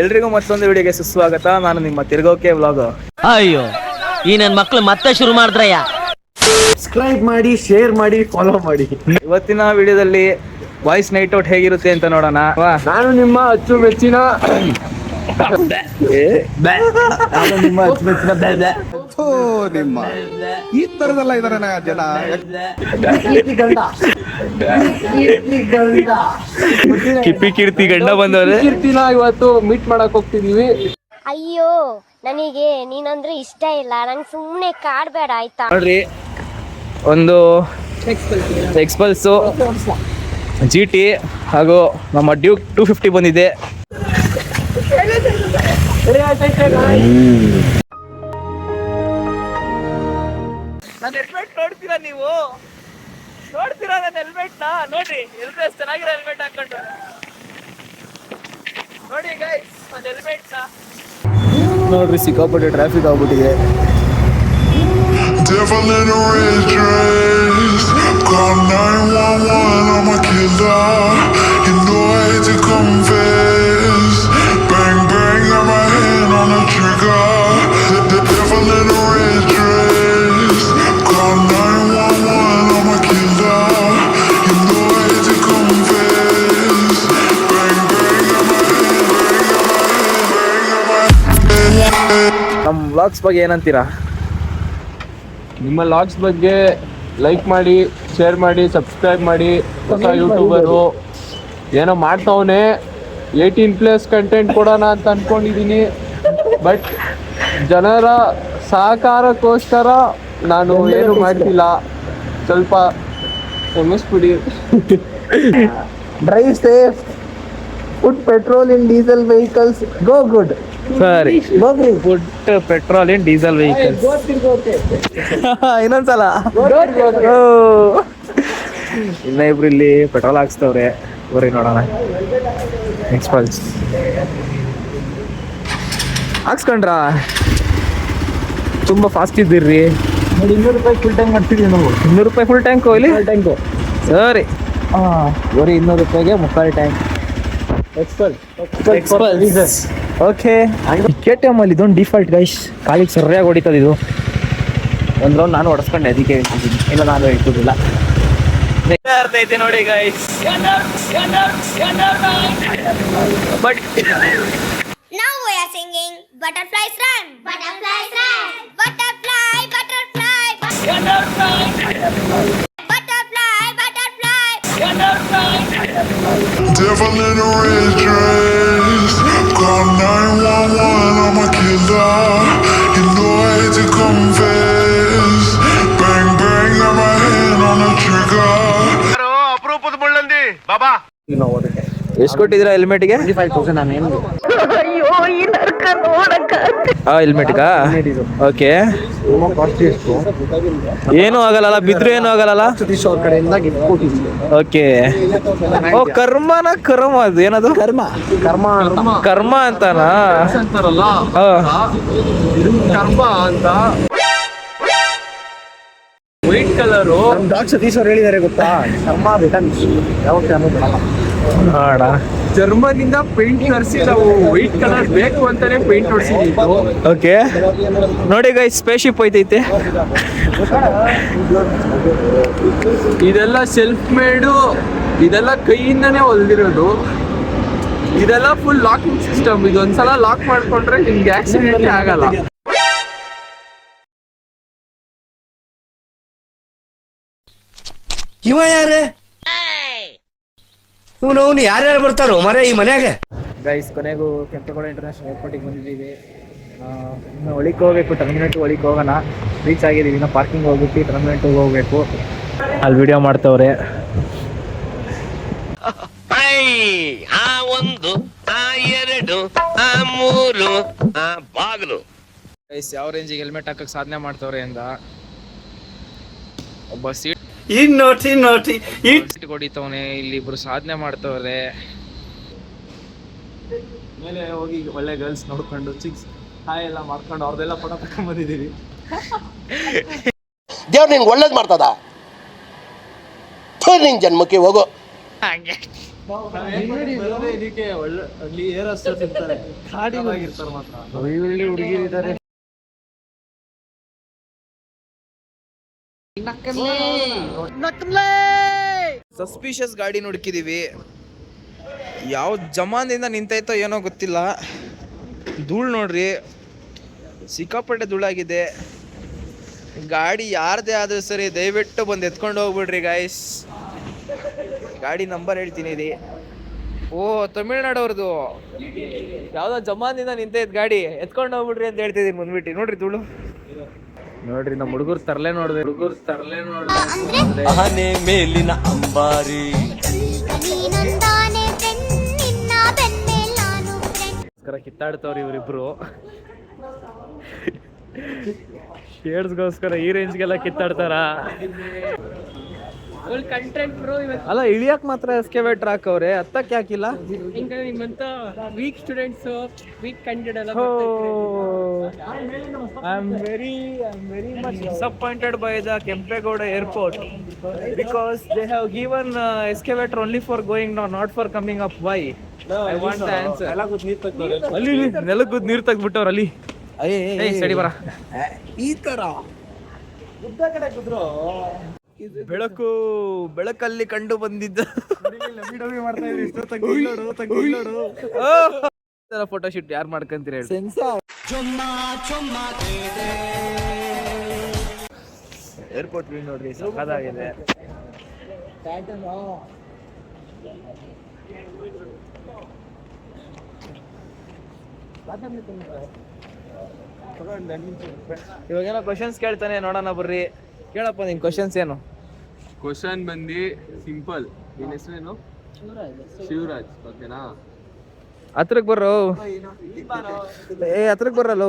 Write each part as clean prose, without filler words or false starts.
ಎಲ್ರಿಗೂ ಮತ್ತೊಂದು ವಿಡಿಯೋಗೆ ಸುಸ್ವಾಗತ. ನಾನು ನಿಮ್ಮ ತಿರ್ಗೋಕೆ ವ್ಲಾಗ್. ಅಯ್ಯೋ ಈ ನನ್ನ ಮಕ್ಳು ಮತ್ತೆ ಶುರು ಮಾಡಿದ್ರಯ್ಯ. ಸಬ್ಸ್ಕ್ರೈಬ್ ಮಾಡಿ, ಶೇರ್ ಮಾಡಿ, ಫಾಲೋ ಮಾಡಿ. ಇವತ್ತಿನ ವಿಡಿಯೋದಲ್ಲಿ ವಾಯ್ಸ್ ನೈಟ್ ಔಟ್ ಹೇಗಿರುತ್ತೆ ಅಂತ ನೋಡೋಣ. ನಾನು ನಿಮ್ಮ ಅಚ್ಚುಮೆಚ್ಚಿನ ನಿಮ್ಮ ಈ ತರದೆಲ್ಲ ಇದಾರೆ ಜನ. ಕಿಪ್ಪಿ ಕೀರ್ತಿ ಗಂಡ ಬಂದವ್ರೆ. ಕೀರ್ತಿನ ಇವತ್ತು ಮೀಟ್ ಮಾಡಕ್ ಹೋಗ್ತಿದೀವಿ. ಅಯ್ಯೋ ನನಗೆ ನೀನಂದ್ರೆ ಇಷ್ಟ ಇಲ್ಲ, ನಂಗೆ ಸುಮ್ಮನೆ ಕಾಡ್ಬೇಡ ಆಯ್ತಾ. ನೋಡ್ರಿ, ಒಂದು ಎಕ್ಸ್ಪಲ್ಸು GT ಹಾಗೂ ನಮ್ಮ ಡ್ಯೂಕ್ 250 ಬಂದಿದೆ. ನನ್ನ ಹೆಲ್ಮೆಟ್ ನೋಡ್ತೀರಾ ನೀವು? ನೋಡ್ತೀರಾ ನನ್ನ ಹೆಲ್ಮೆಟ್ ನ? ನೋಡ್ರಿ ಎಲ್ರು ಎಷ್ಟು ಚೆನ್ನಾಗಿರೋ ಹೆಲ್ಮೆಟ್ ಹಾಕೊಂಡು ನೋಡಿ ಗೈಸ್ ನನ್ನ ಹೆಲ್ಮೆಟ್ ನ. ನೋಡ್ರಿ ಸಿಕ್ಕಾಪಟ್ಟೆ ಟ್ರಾಫಿಕ್ ಆಗ್ಬಿಟ್ಟಿದೆ. Devil in a red dress, call 911, I'm a killer. You know I hate to confess. Bang bang, got my hand on the trigger. The devil in a red dress, call 911, I'm a killer. You know I hate to confess. Bang bang, got my hand, bang got my hand. ನಮ್ಮ vlogs ಬಗ್ಗೆ ಏನಂತೀರಾ? ನಿಮ್ಮ logs ಬಗ್ಗೆ like ಮಾಡಿ, share ಮಾಡಿ, subscribe ಮಾಡಿ. ಹೊಸ YouTuber ಏನೋ ಮಾಡ್ತಾವನೆ, 18+ ಕಂಟೆಂಟ್ ಕೊಡೋಣ ಅಂತ ಅನ್ಕೊಂಡಿದ್ದೀನಿ. ಬಟ್ ಜನರ ಸಹಕಾರಕ್ಕೋಸ್ಕರ ನಾನು ಏನು ಮಾಡ್ತಿಲ್ಲ. ಸ್ವಲ್ಪ ಕ್ಷಮಿಸ್ಬಿಡಿ. ಡ್ರೈವ್ ಸೇಫ್, ಪುಟ್ ಪೆಟ್ರೋಲ್ ಇನ್ ಡೀಸೆಲ್ ವೆಹಿಕಲ್ಸ್, ಗೋ ಗುಡ್. ಸರಿ, ಫುಡ್ ಪೆಟ್ರೋಲ್ ಇನ್ ಡೀಸೆಲ್ ವೆಹಿಕಲ್ಸ್. ಇನ್ನೊಂದ್ಸಲ ಇನ್ನ ಇಬ್ರು ಇಲ್ಲಿ ಪೆಟ್ರೋಲ್ ಹಾಕ್ಸ್ತವ್ರೆ. ಬರೀ ನೋಡೋಣ. ಎಕ್ಸ್ಪಲ್ಸ್ ಹಾಕ್ಸ್ಕೊಂಡ್ರ? ತುಂಬಾ ಫಾಸ್ಟ್ ಇದ್ದೀರಿ. ₹200 ಫುಲ್ ಟ್ಯಾಂಕ್ ಮಾಡ್ತಿದ್ದೀವಿ ನಾವು. ₹200 ಫುಲ್ ಟ್ಯಾಂಕ್ ಇಲ್ಲಿ ಟ್ಯಾಂಕು. ಸರಿ, ಬರೀ ₹200 ಮುಕ್ಕಾಲು ಟ್ಯಾಂಕ್. ಎಕ್ಸ್ಪಲ್ಸ್ ಓಕೆ. KTM ಅಲ್ಲಿ ಇದೊಂದು ಡಿಫಾಲ್ಟ್ ಗೈಸ್, ಕಾಲಿಗೆ ಸರಿಯಾಗಿ ಹೊಡಿತದೆ ಇದು. ಒಂದು ರೌಂಡ್ ನಾನು ಹೊಡೆಸ್ಕೊಂಡೆ, ಅದಕ್ಕೆ ಹೇಳ್ತಿದ್ದೀನಿ. ಇಲ್ಲ ನಾನು ಹೇಳ್ತಿದ್ದಿಲ್ಲ. ಅರ್ಥ ಐತೆ ನೋಡಿ guys. But Now we are singing Butterflies Run. Butterflies Run. Butterfly, butterfly, butterfly, butterfly. Devil in a red dress, call 911, I'm a killer. You know I hate to confess. Bang bang, got my hand on the trigger. ಅಪರೂಪದ ಮುಳ್ಳಂದಿ ಬಾಬಾ. ಎಷ್ಟು ಕೊಟ್ಟಿದ್ದೀರಾ ಹೆಲ್ಮೆಟ್ಗೆ? 25,000 ನಾನು ಏನು ಹೆಲ್ಮೆಟ್ಗ? Okay. Costly ಎಷ್ಟು? ಏನೂ ಆಗಲ್ಲ, ಬಿದ್ರು ಏನೂ ಆಗಲ್ಲ. ಸತೀಶ್ ಅವ್ರ ಕಡೆಯಿಂದ ಗಿಫ್ಟ್ ಕೊಟ್ಟಿದ್ದೀನಿ. ಓಕೆ. ಓ ಕರ್ಮನ ಕರ್ಮ, ಅದು ಏನದು? ಕರ್ಮ ಕರ್ಮ ಅಂತಾನಾ? ಅಂತಾರಲ್ಲ, ಇದು ಕರ್ಮ ಅಂತ. ವೈಟ್ ಕಲರು ಡಾಕ್ಟರ್ ಸತೀಶ್ ಅವ್ರು ಹೇಳಿದ್ದಾರೆ ಗೊತ್ತಾ, ಕರ್ಮ ರಿಟರ್ನ್ಸ್ ಯಾವತ್ತೇ ಅನ್ನೋದು ನೋಡ. ಜರ್ಮನಿಂದ ಪೇಂಟ್ ತರಿಸಿ ನಾವು ವೈಟ್ ಕಲರ್ ಬೇಕು ಅಂತಾನೆ ಪೇಂಟ್ ಹೊಡಿಸಿದ್ದು. ಓಕೆ ನೋಡಿ ಗೈಸ್, ಸ್ಪೇಸ್‌ಶಿಪ್ ಐತೈತೆ. ಇದೆಲ್ಲ ಸೆಲ್ಫ್ ಮೇಡು, ಇದೆಲ್ಲ ಕೈಯಿಂದನೇ ಹೊಲ್ದಿರೋದು. ಇದೆಲ್ಲ ಫುಲ್ ಲಾಕಿಂಗ್ ಸಿಸ್ಟಮ್. ಇದೊಂದ್ಸಲ ಲಾಕ್ ಮಾಡ್ಕೊಂಡ್ರೆ ನಿಮ್ಗೆ ಆಕ್ಸಿಡೆಂಟ್ ಆಗಲ್ಲ. ಇವ ಯಾರೇ? ಅವನು ಯಾರ್ಯಾರು ಬರ್ತಾರೋ ಮರೆ ಈ ಮನ್ಯಾಗ? ಗೈಸ್, ಕೊನೆಗೂ ಕೆಂಪೇಗೌಡ ಇಂಟರ್ನ್ಯಾಷನಲ್ ಏರ್ಪೋರ್ಟಿಗೆ ಬಂದಿದ್ದೀವಿ. ಇನ್ನು ಒಳಗೆ ಹೋಗ್ಬೇಕು, ಟರ್ಮಿನೇಟ್ ಒಳಗೆ ಹೋಗೋಣ. ರೀಚ್ ಆಗಿದ್ದೀವಿ. ಇನ್ನು ಪಾರ್ಕಿಂಗ್ ಹೋಗ್ಬಿಟ್ಟು ಟರ್ಮಿನೇಟಿಗೆ ಹೋಗ್ಬೇಕು. ಅಲ್ಲಿ ವಿಡಿಯೋ ಮಾಡ್ತವ್ರೆ. ಆ ಒಂದು, ಆ ಎರಡು, ಆ ಮೂರು, ಆ ಬಾಗಿಲು. ಗೈಸ್, ಯಾವ ರೇಂಜಿಗೆ ಹೆಲ್ಮೆಟ್ ಹಾಕಕ್ಕೆ ಸಾಧನೆ ಮಾಡ್ತವ್ರೆ ಅಂದ. ಒಬ್ಬ ಸೀಟ್ ಹೊಡಿತವನೆ, ಇಲ್ಲಿ ಇಬ್ರು ಸಾಧನೆ ಮಾಡ್ತವ್ರೆ. ಮೇಲೆ ಹೋಗಿ ಒಳ್ಳೆ ಗರ್ಲ್ಸ್ ನೋಡ್ಕೊಂಡು ಚಿಕ್ಸ್ ಹಾಯ್ ಎಲ್ಲ ಮಾಡ್ಕೊಂಡು ಅವ್ರದೆಲ್ಲ ಫೋಟೋ ತಗೊಂಡ್ ಬಂದಿದ್ದೀವಿ. ದೇವ್ರು ನಿನ್ಗೆ ಒಳ್ಳೇದು ಮಾಡ್ತದ. ನಿನ್ ಜನ್ಮಕ್ಕೆ ಹೋಗೋ. ಇದಕ್ಕೆ ಒಳ್ಳೆ ಅಲ್ಲಿ ಏರ್ ಅಷ್ಟೇ ಇರ್ತಾರೆ ಗಾಡಿಗಿರ್ತಾರೆ ಮಾತ್ರ ಒಳ್ಳೆ ಹುಡುಗಿರಿದ್ದಾರೆ. ಸಸ್ಪಿಷಿಯಸ್ ಗಾಡಿ ಹುಡುಕಿದೀವಿ. ಯಾವ ಜಮಾನಿಂದ ನಿಂತೈತೋ ಏನೋ ಗೊತ್ತಿಲ್ಲ. ಧೂಳು ನೋಡ್ರಿ, ಸಿಕ್ಕಾಪಟ್ಟೆ ಧೂಳಾಗಿದೆ. ಗಾಡಿ ಯಾರದೇ ಆದ್ರೂ ಸರಿ ದಯವಿಟ್ಟು ಬಂದು ಎತ್ಕೊಂಡು ಹೋಗ್ಬಿಡ್ರಿ ಗಾಯ್ಸ್. ಗಾಡಿ ನಂಬರ್ ಹೇಳ್ತೀನಿ ರೀ. ಓ ತಮಿಳ್ನಾಡವ್ರದ್ದು ಯಾವ್ದೋ ಜಮಾನಿಂದ ನಿಂತೈತ್ ಗಾಡಿ, ಎತ್ಕೊಂಡು ಹೋಗ್ಬಿಡ್ರಿ ಅಂತ ಹೇಳ್ತಿದ್ದೀನಿ ಬಂದ್ಬಿಟ್ಟು. ನೋಡ್ರಿ ಧೂಳು ನೋಡ್ರಿ, ನಮ್ಮ ಹುಡುಗರು ತರಲೆ ನೋಡ್ದೆ. ಆನೆ ಮೇಲಿನ ಅಂಬಾರಿ ಕಿತ್ತಾಡ್ತವ್ರಿ ಇವರಿಬ್ರು. ಶೇಡ್ಸ್ಗೋಸ್ಕರ ಈ ರೇಂಜ್ಗೆಲ್ಲ ಕಿತ್ತಾಡ್ತಾರ. ಅಲ್ಲ ಇಳಿಯಕ್ ಮಾತ್ರ ಎಸ್ಕೇವೇಟರ್ ಹಾಕವ್ರೆ, ಹತ್ತಕ್ಕೆ ಯಾಕಿಲ್ಲ? ವೀಕ್ ಸ್ಟೂಡೆಂಟ್ಸ್ ವೀಕ್ ಕ್ಯಾಂಡಿಡೇಟ್ ಎಲ್ಲ I am very much disappointed by the Kempegowda airport because they have given excavator only for going down, not for coming up. Why? I want the answer. ಅಲ್ಲಿ ನೆಲಗುದ್ ನೀರ್ ತೆಗ್ದ್ಬಿಟ್ಟವ್ರ ಅಲ್ಲಿ. ಸರಿ ಬರ ಈ ತರ ಬೆಳಕು ಬೆಳಕಲ್ಲಿ ಕಂಡು ಬಂದಿದ್ದ ಫೋಟೋ ಶೂಟ್ ಯಾರು ಮಾಡ್ಕೊಂತೀರ ಹೇಳಿ? ಏರ್ಪೋರ್ಟ್ ವ್ಯೂ ನೋಡ್ರಿ, ಸಖತ್ತಾಗಿದೆ. ಇವಾಗೇನೋ ಕ್ವಶನ್ಸ್ ಕೇಳ್ತಾನೆ, ನೋಡೋಣ ಬರ್ರಿ. ಕೇಳಪ್ಪ ನಿನ್ ಕ್ವಶನ್ಸ್ ಏನು? ಕ್ವಶನ್ ಬಂದು ಸಿಂಪಲ್. ನಿನ್ನ ಹೆಸರೇನು? ಶಿವರಾಜ್. ಓಕೆನಾ? ಹತ್ರಕ್ ಬರ್ರೋ. ಹತ್ರಕ್ ಬರಲ್ಲ.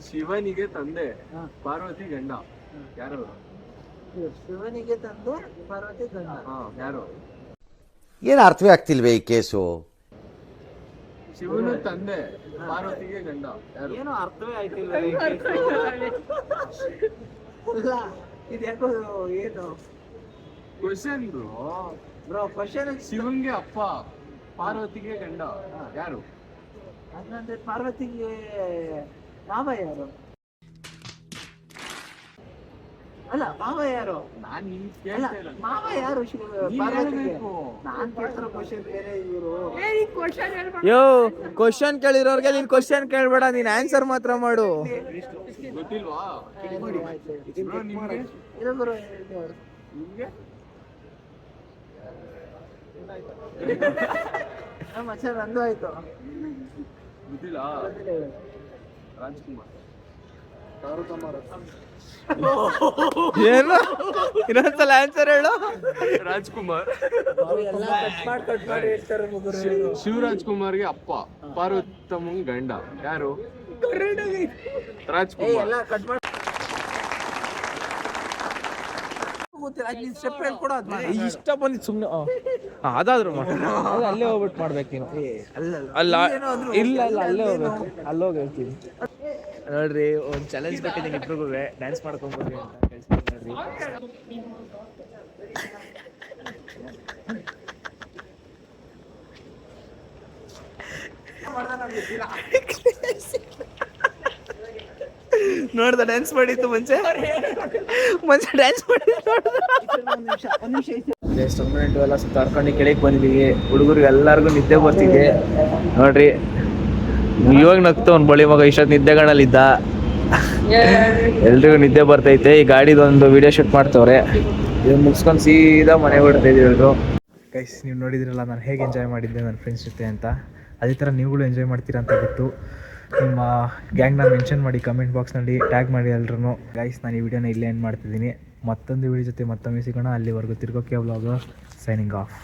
ಶಿವನಿಗೆ ತಂದೆ, ಪಾರ್ವತಿ ಗಂಡ, ಯಾರು? ಶಿವನಿಗೆ ತಂದೆ, ಪಾರ್ವತಿ ಗಂಡ. ಯಾರು? ಏನು ಅರ್ಥವೇ ಆಗ್ತಿಲ್ವೇ ಈ ಕೇಸು? ಶಿವನು ತಂದೆ, ಪಾರ್ವತಿಗೆ ಗಂಡ, ಯಾರು? ಏನೋ ಅರ್ಥವೇ ಆಯ್ತಿಲ್ಲ. ಇದ್ಯಾಕೋ ಏನು ಕ್ವಶನ್ ಬ್ರೋ? ಕ್ವಶನ್ ಶಿವನ್ಗೆ ಅಪ್ಪ, ಪಾರ್ವತಿಗೆ ಗಂಡ, ಯಾರು? ಅದಂದ್ರೆ ಪಾರ್ವತಿಗೆ ಮಾವ ಯಾರು? ಅಲ್ಲ ಮಾವ ಯಾರು? ನಾನ್ ನಿನ್ ಅಲ್ಲ ಕೇಳ್ತಾ ಇರೋದು. ಮಾವ ಯಾರು ಪಾರ್ವತಿಗೆ? ನಾನ್ ಕೇಳ್ತಿರೋ ಕ್ವಶನ್ ಬೇರೆ. ಇವರು ಯೋ ಕ್ವಶನ್ ಕೇಳಿರೋರ್ಗೆ ನೀನ್ ಕ್ವಶನ್ ಕೇಳ್ಬೇಡ, ನೀನ್ ಆನ್ಸರ್ ಮಾತ್ರ ಮಾಡು. ಗೊತ್ತಿಲ್ವಾ? Bro, ನಿಮ್ಗೆ? ನಿಮ್ಗೆ? ನಂದು ಆಯ್ತು. ಗೊತ್ತಿಲ್ಲ? ರಾಜ್ಕುಮಾರ್. ಏನು? ಇನ್ನೊಂದ್ಸಲ ಆನ್ಸರ್ ಹೇಳು. ರಾಜ್ಕುಮಾರ್. ಶಿವರಾಜ್ ಕುಮಾರ್ಗೆ ಅಪ್ಪ, ಪಾರ್ವತಮ್ಮಂಗ್ ಗಂಡ, ಯಾರು? ರಾಜ್ಕುಮಾರ್. ಇಷ್ಟ ಬಂದಿತ್ತು ಸುಮ್ನೆ. ಅದಾದ್ರು ಅಲ್ಲೇ ಹೋಗ್ಬಿಟ್ಟು ಮಾಡ್ಬೇಕು ನೀನು. ಅಲ್ಲ ಇಲ್ಲ ಅಲ್ಲ ಅಲ್ಲೇ ಹೋಗ್ಬೇಕು, ಅಲ್ಲೋಗಿ ಹೇಳ್ತೀನಿ. ನೋಡ್ರಿ ಒಂದು ಚಾಲೆಂಜ್ ಕೊಟ್ಟಿದ್ದೀನಿ ಇಬ್ರಿಗೂ, ಡ್ಯಾನ್ಸ್ ಮಾಡ್ಕೊಂಡ್ಬರ್ರಿ ಅಂತ ಹೇಳ್ತೀನಿ ನೋಡ್ದ ಡ್ಯಾನ್ಸ್ ಮಾಡಿತ್ತು ಮುಂಚೆ ಡ್ಯಾನ್ಸ್ ಮಾಡಿದ್ದು ಸ್ಟೂಡೆಂಟ್ ಎಲ್ಲ ಸುತ್ತಾಡ್ಕೊಂಡು ಕೆಳಗೆ ಬಂದಿದ್ದೀವಿ. ಹುಡುಗರಿಗೆ ಎಲ್ಲರಿಗೂ ನಿದ್ದೆ ಬರ್ತಿದೆ ನೋಡ್ರಿ. ಇವಾಗ ನಗ್ತು ಅವ್ನು ಬಳಿ ಮಗ ಇಷ್ಟೊತ್ತು ನಿದ್ದೆಗಳಲ್ಲಿದ್ದ. ಎಲ್ರಿಗೂ ನಿದ್ದೆ ಬರ್ತೈತೆ. ಈ ಗಾಡಿದೊಂದು ವಿಡಿಯೋ ಶೂಟ್ ಮಾಡ್ತವ್ರೆ. ಇದನ್ನ ಮುಗಿಸ್ಕೊಂಡು ಸೀದಾ ಮನೆಗೆ ಹೊಡ್ತಾ ಇದ್ದೀವಿ ಎಲ್ರು. ಗೈಸ್ ನೀವು ನೋಡಿದ್ರಲ್ಲ ನಾನು ಹೇಗೆ ಎಂಜಾಯ್ ಮಾಡಿದ್ದೆ ನನ್ನ ಫ್ರೆಂಡ್ಸ್ ಜೊತೆ ಅಂತ. ಅದೇ ಥರ ನೀವುಗಳು ಎಂಜಾಯ್ ಮಾಡ್ತೀರಾ ಅಂತ ಬಿಟ್ಟು ನಿಮ್ಮ ಗ್ಯಾಂಗ್ನ ಮೆನ್ಷನ್ ಮಾಡಿ, ಕಮೆಂಟ್ ಬಾಕ್ಸ್ನಲ್ಲಿ ಟ್ಯಾಗ್ ಮಾಡಿ ಎಲ್ರೂ. ಗೈಸ್ ನಾನು ಈ ವಿಡಿಯೋನ ಇಲ್ಲೇ ಎಂಡ್ ಮಾಡ್ತಿದ್ದೀನಿ. ಮತ್ತೊಂದು ವಿಡಿಯೋ ಜೊತೆ ಮತ್ತೊಮ್ಮೆ ಸಿಗೋಣ. ಅಲ್ಲಿವರೆಗೂ ತಿರ್ಗೋಕೆ ವ್ಲಾಗರ್ ಸೈನಿಂಗ್ ಆಫ್.